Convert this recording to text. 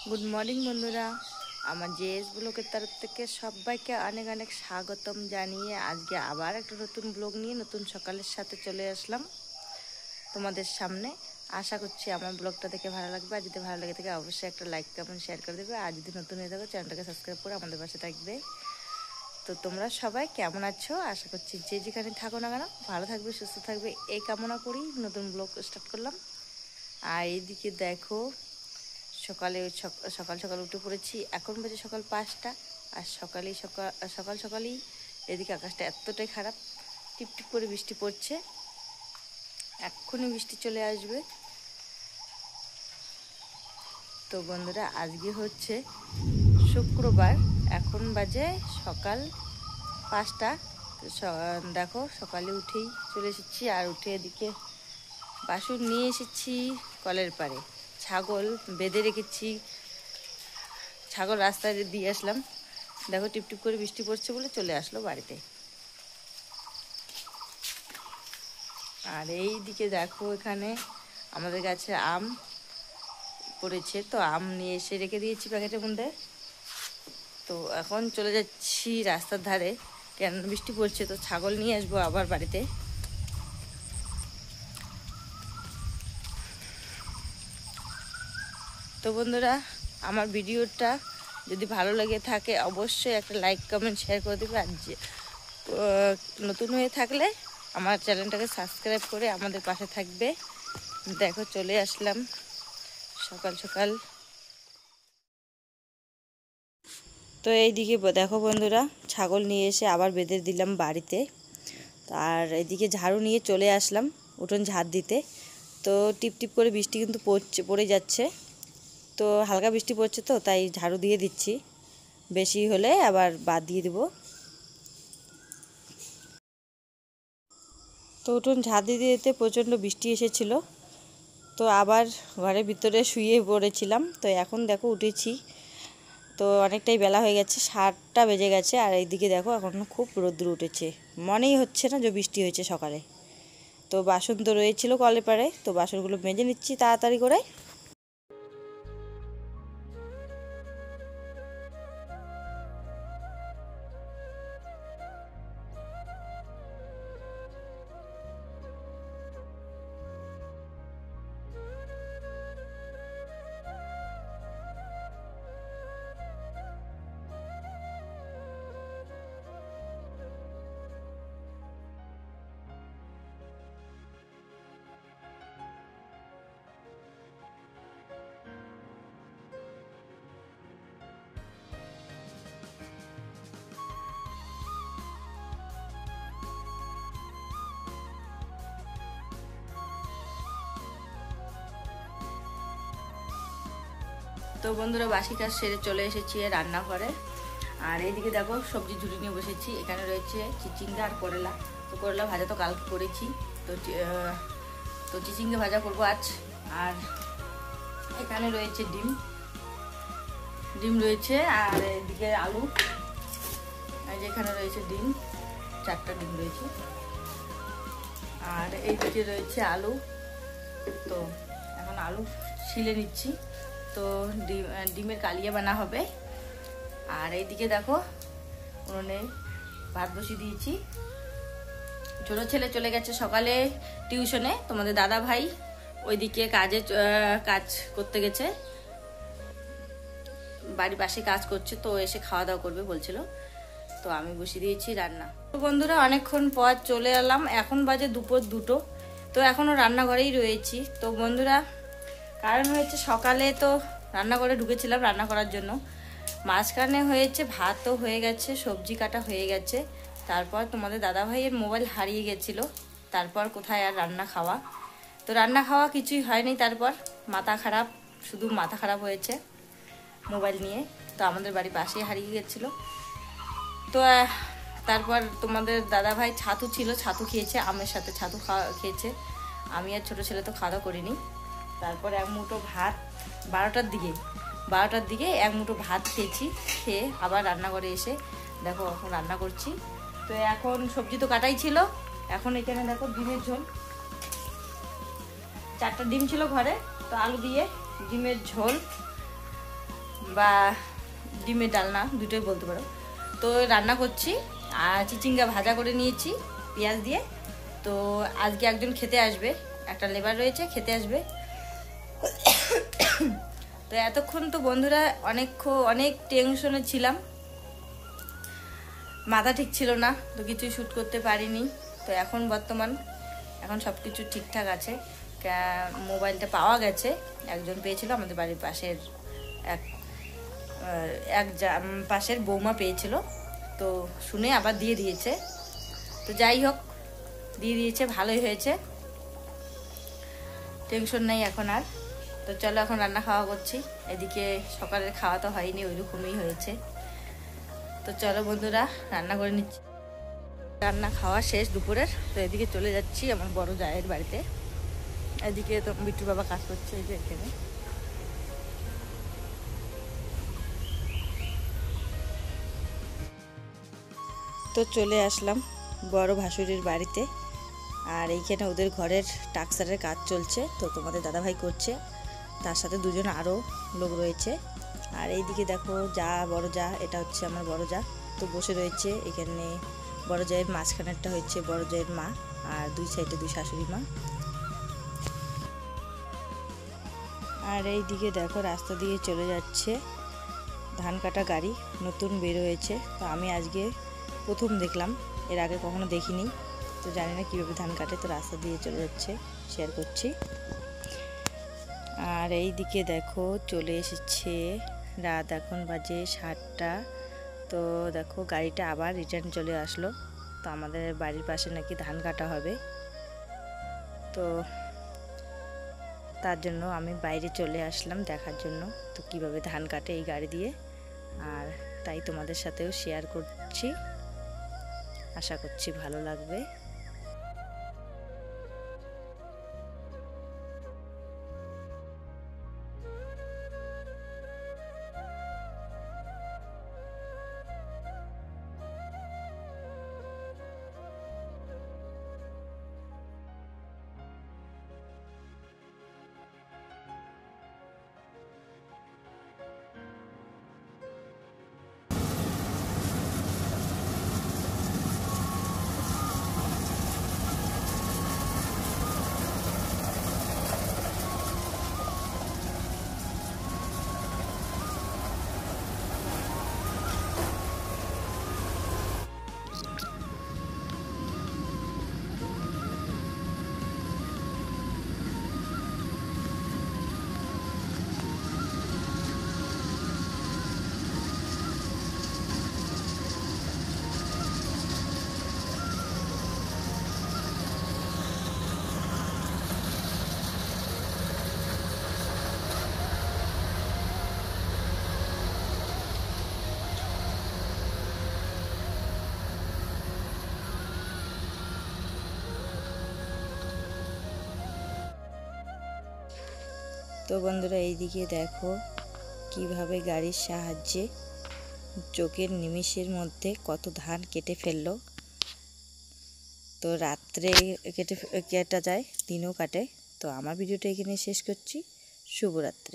Good morning বন্ধুরা, আমার JS ব্লগের তরফ থেকে সবাইকে অনেক অনেক স্বাগতম জানিয়ে আজকে আবার একটা নতুন ব্লগ নিয়ে নতুন সকালের সাথে চলে আসলাম তোমাদের সামনে। আশা করছি আমার ব্লগটা দেখে ভালো লাগবে, আর যদি ভালো লেগে থাকে অবশ্যই একটা লাইক কমেন্ট শেয়ার করে দেবে, আর যদি নতুন হয়ে থাকো চ্যানেলটাকে সাবস্ক্রাইব করে আমাদের পাশে থাকবে। তো তোমরা সবাই কেমন আছো? আশা করছি যে যেখানে থাকো না কেন ভালো থাকবে, সুস্থ থাকবে, এই কামনা করি নতুন ব্লগ স্টার্ট করলাম। আর এইদিকে দেখো সকালে সকাল সকাল উঠে পড়েছি, এখন বাজে সকাল 5টা। আর সকালই এদিকে আকাশটা এতটাই খারাপ, টিপটিপ করে বৃষ্টি পড়ছে, এক্ষুনি বৃষ্টি চলে আসবে। তো বন্ধুরা আজকে হচ্ছে শুক্রবার, এখন বাজে সকাল 5টা। দেখো সকালে উঠেই চলে এসেছি, আর উঠে এদিকে বাসন নিয়ে এসেছি কলের পাড়ে, ছাগল বেঁধে রেখেছি, ছাগল রাস্তায় দিয়ে আসলাম। দেখো টিপটিপ করে বৃষ্টি পড়ছে বলে চলে আসলো বাড়িতে। আর এই দিকে দেখো এখানে আমাদের কাছে আম পড়েছে, তো আম নিয়ে এসে রেখে দিয়েছি প্যাকেটের মধ্যে। তো এখন চলে যাচ্ছি রাস্তার ধারে, কেন বৃষ্টি পড়ছে, তো ছাগল নিয়ে আসবো আবার বাড়িতে। তো বন্ধুরা আমার ভিডিওটা যদি ভালো লেগে থাকে অবশ্যই একটা লাইক কমেন্ট শেয়ার করে দেবে, আর নতুন হয়ে থাকলে আমার চ্যানেলটাকে সাবস্ক্রাইব করে আমাদের পাশে থাকবে। দেখো চলে আসলাম সকাল সকাল। তো এইদিকে দেখো বন্ধুরা ছাগল নিয়ে এসে আবার বেঁধে দিলাম বাড়িতে। আর এদিকে ঝাড়ু নিয়ে চলে আসলাম উঠোন ঝাড় দিতে। তো টিপটিপ করে বৃষ্টি কিন্তু পড়ে যাচ্ছে, তো হালকা বৃষ্টি পড়ছে, তো তাই ঝাড়ু দিয়ে দিচ্ছি, বেশি হলে আবার বাদ দিয়ে দেবো। তো উঠোন ঝাড় দিতে দিতে প্রচণ্ড বৃষ্টি এসেছিল, তো আবার ঘরের ভিতরে শুয়ে পড়েছিলাম। তো এখন দেখো উঠেছি, তো অনেকটাই বেলা হয়ে গেছে, 7টা বেজে গেছে। আর এইদিকে দেখো এখন খুব রোদ্দুর উঠেছে, মনেই হচ্ছে না যে বৃষ্টি হয়েছে সকালে। তো বাসন তো রয়েছিল কলের পাড়ে, তো বাসনগুলো মেজে নিচ্ছি তাড়াতাড়ি করে। তো বন্ধুরা বাসি কাজ সেরে চলে এসেছি রান্নাঘরে। আর এইদিকে দেখো সবজি ঝুড়ি নিয়ে বসেছি, এখানে রয়েছে চিচিঙ্গা আর করলা। তো করলা ভাজা তো কালকে করেছি, তো চিচিঙ্গা ভাজা করবো আজ। আর এখানে রয়েছে ডিম রয়েছে, আর এদিকে আলু, আর যেখানে রয়েছে ডিম, 4টা ডিম রয়েছে। আর এইদিকে রয়েছে আলু, তো এখন আলু ছিলে নিচ্ছি, তো ডিমের কালিয়া বানা হবে। আর এইদিকে দেখো উনুনে ভাত বসিয়ে দিয়েছি। ছোট ছেলে চলে গেছে সকালে টিউশনে, তোমাদের দাদা ভাই ওইদিকে কাজ করতে গেছে, বাড়ির পাশে কাজ করছে, তো এসে খাওয়া দাওয়া করবে বলছিল। তো আমি বসিয়ে দিয়েছি রান্না। তো বন্ধুরা অনেকক্ষণ পর চলে এলাম, এখন বাজে দুপুর 2টো, তো এখনও রান্নাঘরেই রয়েছি। তো বন্ধুরা কারণ হয়েছে সকালে তো রান্নাঘরে ঢুকেছিলাম রান্না করার জন্য, মাঝখানে হয়েছে ভাতও হয়ে গেছে, সবজি কাটা হয়ে গেছে, তারপর তোমাদের দাদা ভাইয়ের মোবাইল হারিয়ে গেছিলো, তারপর কোথায় আর রান্না খাওয়া। তো রান্না খাওয়া কিছুই হয়নি, তারপর শুধু মাথা খারাপ হয়েছে মোবাইল নিয়ে। তো আমাদের বাড়ির পাশেই হারিয়ে গেছিলো। তো তারপর তোমাদের দাদা ভাই ছাতু ছিল, ছাতু খেয়েছে, আমের সাথে ছাতু খেয়েছে। আমি আর ছোটো ছেলে তো খাওয়া দাওয়া করিনি। তারপর এক মুঠো ভাত 12টার দিকে এক মুঠো ভাত খেয়েছি, খেয়ে আবার রান্নাঘরে এসে দেখো এখন রান্না করছি। তো এখন সবজি তো কাটাই ছিল, এখন এখানে দেখো ডিমের ঝোল, 4টা ডিম ছিল ঘরে, তো আলু দিয়ে ডিমের ঝোল বা ডিমের ডালনা, দুটোই বলতে পারো। তো রান্না করছি, আর চিচিঙ্গা ভাজা করে নিয়েছি পেঁয়াজ দিয়ে। তো আজকে একজন খেতে আসবে, একটা লেবার রয়েছে, খেতে আসবে। তো এতক্ষণ তো বন্ধুরা অনেক টেনশনে ছিলাম, মাথা ঠিক ছিল না, তো কিছুই শ্যুট করতে পারিনি। তো এখন এখন সব কিছু ঠিকঠাক আছে। মোবাইলটা পাওয়া গেছে, একজন পেয়েছিল, আমাদের বাড়ির পাশের পাশের বৌমা পেয়েছিল। তো শুনে আবার দিয়ে দিয়েছে। তো যাই হোক, দিয়ে দিয়েছে, ভালোই হয়েছে, টেনশন নেই এখন আর। তো চলো এখন রান্না খাওয়া করছি। এদিকে সকালের খাওয়া তো হয়নি, ওইরকমই হয়েছে। তো চলো বন্ধুরা রান্না করে নিচ্ছি। রান্না খাওয়া শেষ দুপুরের। তো এদিকে চলে যাচ্ছি আমার বড় জায়ের বাড়িতে। এদিকে তো বিট্টুর বাবা কাজ করছে, এই যে এখানে। তো চলে আসলাম বড় ভাসুরের বাড়িতে। আর এইখানে ওদের ঘরের টাক্সারের কাজ চলছে, তো তোমাদের দাদাভাই করছে, তার সাথে দুজন আরও লোক রয়েছে। আর এইদিকে দেখো বড় যা, এটা হচ্ছে আমার বড় যা, তো বসে রয়েছে এখানে। বড় জায়ের মাঝখানেরটা হচ্ছে বড় জায়ের মা, আর দুই সাইডে দুই শাশুড়ি মা। আর এইদিকে দেখো রাস্তা দিয়ে চলে যাচ্ছে ধান কাটা গাড়ি, নতুন বের হয়েছে। তো আমি আজকে প্রথম দেখলাম, এর আগে কখনো দেখিনি। তো জানি না কীভাবে ধান কাটে, তো রাস্তা দিয়ে চলে যাচ্ছে, শেয়ার করছি। আর এই দিকে দেখো চলে এসেছে রাত, এখন বাজে 7টা। তো দেখো গাড়িটা আবার রিটার্ন চলে আসলো। তো আমাদের বাড়ির পাশে নাকি ধান কাটা হবে, তো তার জন্য আমি বাইরে চলে আসলাম দেখার জন্য, তো কিভাবে ধান কাটে এই গাড়ি দিয়ে। আর তাই তোমাদের সাথেও শেয়ার করছি, আশা করছি ভালো লাগবে। তো বন্ধুরা এইদিকে দেখো কিভাবে গাড়ির সাহায্যে চোখের নিমেষের মধ্যে কত ধান কেটে ফেললো। তো রাত্রে কাটা যায়, দিনেও কাটে। তো আমার ভিডিওটা এখানে শেষ করছি। শুভরাত্রি।